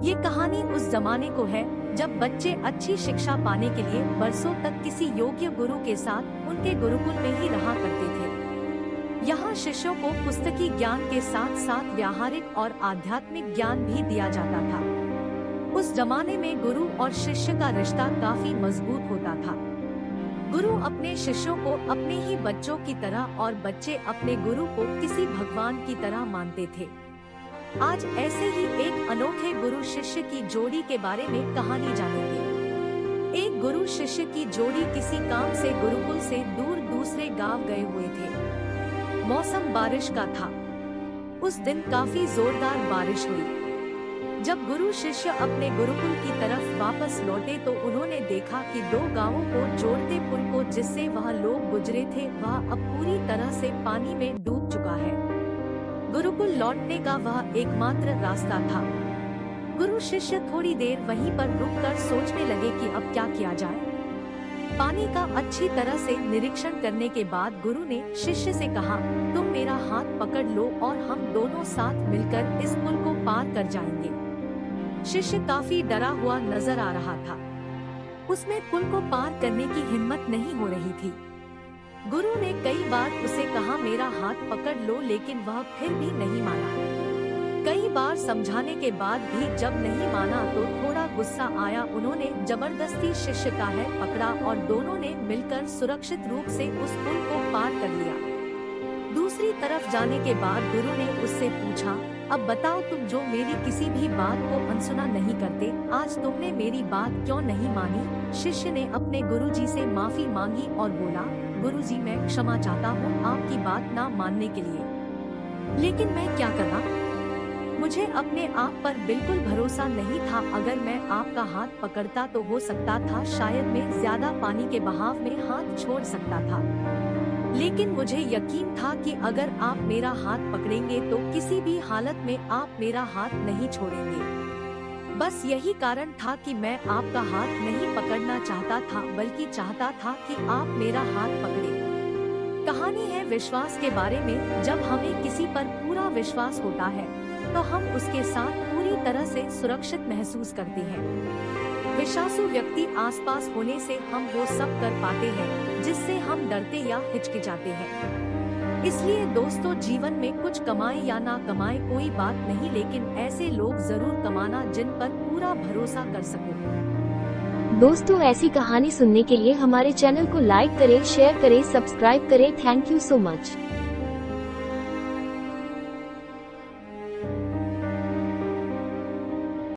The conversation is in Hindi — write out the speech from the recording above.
ये कहानी उस जमाने को है जब बच्चे अच्छी शिक्षा पाने के लिए बरसों तक किसी योग्य गुरु के साथ उनके गुरुकुल में ही रहा करते थे। यहाँ शिष्यों को पुस्तकी ज्ञान के साथ साथ व्यावहारिक और आध्यात्मिक ज्ञान भी दिया जाता था। उस जमाने में गुरु और शिष्य का रिश्ता काफी मजबूत होता था। गुरु अपने शिष्यों को अपने ही बच्चों की तरह और बच्चे अपने गुरु को किसी भगवान की तरह मानते थे। आज ऐसे ही एक अनोखे गुरु शिष्य की जोड़ी के बारे में कहानी जानेंगे। एक गुरु शिष्य की जोड़ी किसी काम से गुरुकुल से दूर दूसरे गांव गए हुए थे। मौसम बारिश का था। उस दिन काफी जोरदार बारिश हुई। जब गुरु शिष्य अपने गुरुकुल की तरफ वापस लौटे तो उन्होंने देखा कि दो गांवों को जोड़ते पुल को जिससे वह लोग गुजरे थे वह अब पूरी तरह से पानी में डूब चुका है। गुरुकुल लौटने का वह एकमात्र रास्ता था। गुरु शिष्य थोड़ी देर वहीं पर रुककर सोचने लगे कि अब क्या किया जाए। पानी का अच्छी तरह से निरीक्षण करने के बाद गुरु ने शिष्य से कहा, तुम मेरा हाथ पकड़ लो और हम दोनों साथ मिलकर इस पुल को पार कर जाएंगे। शिष्य काफी डरा हुआ नजर आ रहा था। उसमें पुल को पार करने की हिम्मत नहीं हो रही थी। गुरु ने कई बार उसे कहा मेरा हाथ पकड़ लो, लेकिन वह फिर भी नहीं माना। कई बार समझाने के बाद भी जब नहीं माना तो थोड़ा गुस्सा आया। उन्होंने जबरदस्ती शिष्य का हाथ पकड़ा और दोनों ने मिलकर सुरक्षित रूप से उस पुल को पार कर लिया। दूसरी तरफ जाने के बाद गुरु ने उससे पूछा, अब बताओ तुम जो मेरी किसी भी बात को अनसुना नहीं करते, आज तुमने मेरी बात क्यों नहीं मानी? शिष्य ने अपने गुरुजी से माफी मांगी और बोला, गुरुजी मैं क्षमा चाहता हूँ आपकी बात ना मानने के लिए, लेकिन मैं क्या करा? मुझे अपने आप पर बिल्कुल भरोसा नहीं था। अगर मैं आपका हाथ पकड़ता तो हो सकता था शायद मैं ज्यादा पानी के बहाव में हाथ छोड़ सकता था, लेकिन मुझे यकीन था कि अगर आप मेरा हाथ पकड़ेंगे तो किसी भी हालत में आप मेरा हाथ नहीं छोड़ेंगे। बस यही कारण था कि मैं आपका हाथ नहीं पकड़ना चाहता था, बल्कि चाहता था कि आप मेरा हाथ पकड़ें। कहानी है विश्वास के बारे में। जब हमें किसी पर पूरा विश्वास होता है तो हम उसके साथ पूरी तरह से सुरक्षित महसूस करते हैं। विश्वासु व्यक्ति आसपास होने से हम वो सब कर पाते हैं जिससे हम डरते या हिचकिचाते हैं। इसलिए दोस्तों, जीवन में कुछ कमाएं या ना कमाएं कोई बात नहीं, लेकिन ऐसे लोग जरूर कमाना जिन पर पूरा भरोसा कर सको। दोस्तों, ऐसी कहानी सुनने के लिए हमारे चैनल को लाइक करें, शेयर करें, सब्सक्राइब करें। Thank you so much.